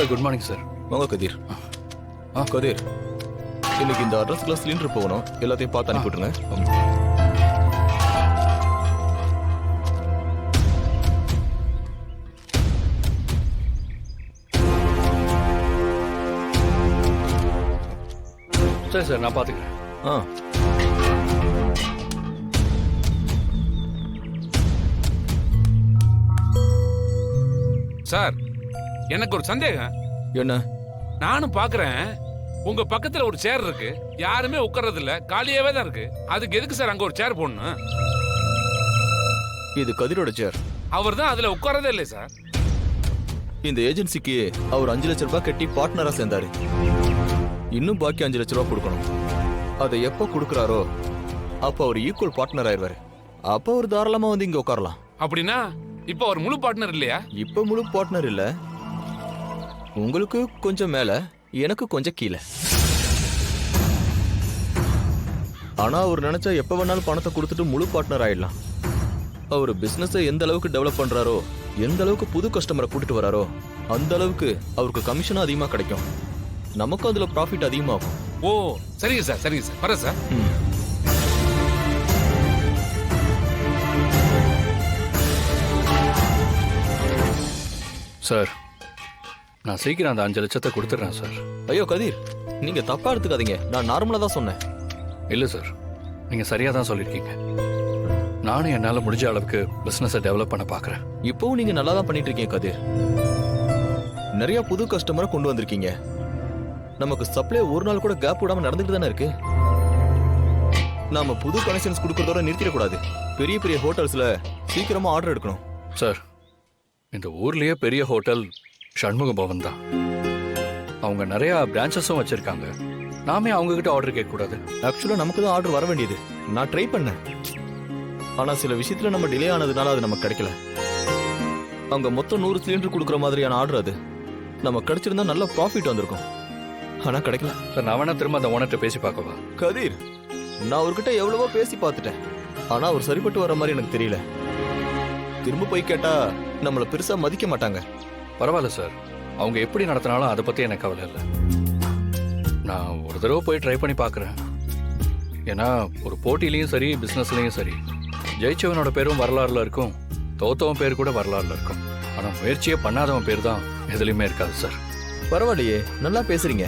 Sir good morning sir. வாங்க கதிர். கதிர், இன்னைக்கு இந்த அட்ரஸ்க்குள்ள சிலிண்டர் போகணும், எல்லாத்தையும் பார்த்து அனுப்பிவிட்டுருங்க. சரி சார், நான் பார்த்துக்கிறேன். ஆ சார், எனக்கு ஒரு சந்தேகம். என்ன? நானும் பாக்குறேன், உங்க பக்கத்துல ஒரு சேர் இருக்கு, யாருமே உட்கார்றது இல்ல, காலியாவே தான் இருக்கு. அதுக்கு எதுக்கு சார் அங்க ஒரு சேர் போடணும்? இது கதிரோட சேர். அவர் தான் அதுல உட்காரதே இல்லை சார். இந்த ஏஜென்சிக்கு அவர் 5 லட்சம் ரூபாய் கட்டி பார்ட்னரா சேர்ந்தாரு. இன்னும் பாக்கி 5 லட்சம் ரூபாய் கொடுக்கணும். அதை எப்போ கொடுக்கறாரோ அப்போ அவர் ஈக்குவல் பார்ட்னர் ஆயிடுவாரு. அப்போ அவர் தாராளமா வந்து இங்க உட்காரலாம். அப்படின்னா இப்ப அவர் முழு பார்ட்னர் இல்லையா? இப்ப முழு பார்ட்னர் இல்ல, உங்களுக்கு கொஞ்சம் மேல, எனக்கு கொஞ்சம் கீழே. ஆனா அவர் நினைச்சா எப்ப வேணாலும் பணத்தை கொடுத்துட்டு முழு பார்ட்னர் ஆயிடலாம். அவர் பிசினஸை எந்த அளவுக்கு டெவலப் பண்றாரோ, எந்த அளவுக்கு புது கஸ்டமரை கூட்டிட்டு வராரோ, அந்த அளவுக்கு அவருக்கு கமிஷனும் அதிகமா கிடைக்கும். நமக்கும் அதுல ப்ராஃபிட் அதிகமாகும். ஓ சரிங்க சார், சரிங்க சார், வரேன் சார். சார், நான் சீக்கிரம் அந்த 5 லட்சத்தை கொடுத்துட்றேன் சார். ஐயோ கதிர், நீங்க தப்பா எடுத்துக்காதீங்க, நான் நார்மலா தான் சொன்னேன். இல்லை சார், நீங்கள் சரியாக தான் சொல்லியிருக்கீங்க. நானும் என்னால் முடிஞ்ச அளவுக்கு பிஸ்னஸை டெவலப் பண்ண பார்க்குறேன். இப்போவும் நீங்க நல்லா தான் பண்ணிட்டு இருக்கீங்க கதிர். நிறைய புது கஸ்டமரை கொண்டு வந்திருக்கீங்க. நமக்கு சப்ளை ஒரு நாள் கூட கேப் விடாம நடந்துட்டு தானே இருக்கு. நாம புது கனெக்ஷன்ஸ் கொடுக்கறதோட நிறுத்திடக்கூடாது. பெரிய பெரிய ஹோட்டல்ஸ்ல சீக்கிரமா ஆர்டர் எடுக்கணும். சார், இந்த ஊர்லேயே பெரிய ஹோட்டல் ஷண்முக பவன் தான். அவங்க நிறையா பிரான்ச்சஸும் வச்சுருக்காங்க. நாமே அவங்கக்கிட்ட ஆர்டர் கேட்கக்கூடாது. ஆக்சுவலாக நமக்கு தான் ஆர்டர் வர வேண்டியது. நான் ட்ரை பண்ணேன், ஆனால் சில விஷயத்தில் நம்ம டிலே ஆனதுனால அது நமக்கு கிடைக்கல. அவங்க மொத்தம் 100 சிலிண்டர் கொடுக்குற மாதிரியான ஆர்டர் அது. நம்ம கிடைச்சிருந்தா நல்ல ப்ராஃபிட் வந்திருக்கும், ஆனால் கிடைக்கல. சார், நான் வேணா திரும்ப அந்த ஓனர்கிட்ட பேசி பார்க்கவா? கதிர், நான் அவர்கிட்ட எவ்வளவோ பேசி பார்த்துட்டேன், ஆனால் அவர் சரிப்பட்டு வர மாதிரி எனக்கு தெரியல. திரும்ப போய் கேட்டா நம்மளை பெருசா மதிக்க மாட்டாங்க. பரவாயில்ல சார், அவங்க எப்படி நடத்தினாலும் அதை பற்றி எனக்கு கவலை இல்லை. நான் ஒரு தடவை போய் ட்ரை பண்ணி பார்க்குறேன். ஏன்னா ஒரு போட்டிலையும் சரி, பிஸ்னஸ்லையும் சரி, ஜெயிச்சவனோட பேரும் வரலாறுல இருக்கும், தோத்தவன் பேர் கூட வரலாறுல இருக்கும். ஆனால் முயற்சியே பண்ணாதவன் பேர் தான் எதுலையுமே இருக்காது சார். பரவாயில்லையே, நல்லா பேசுறீங்க.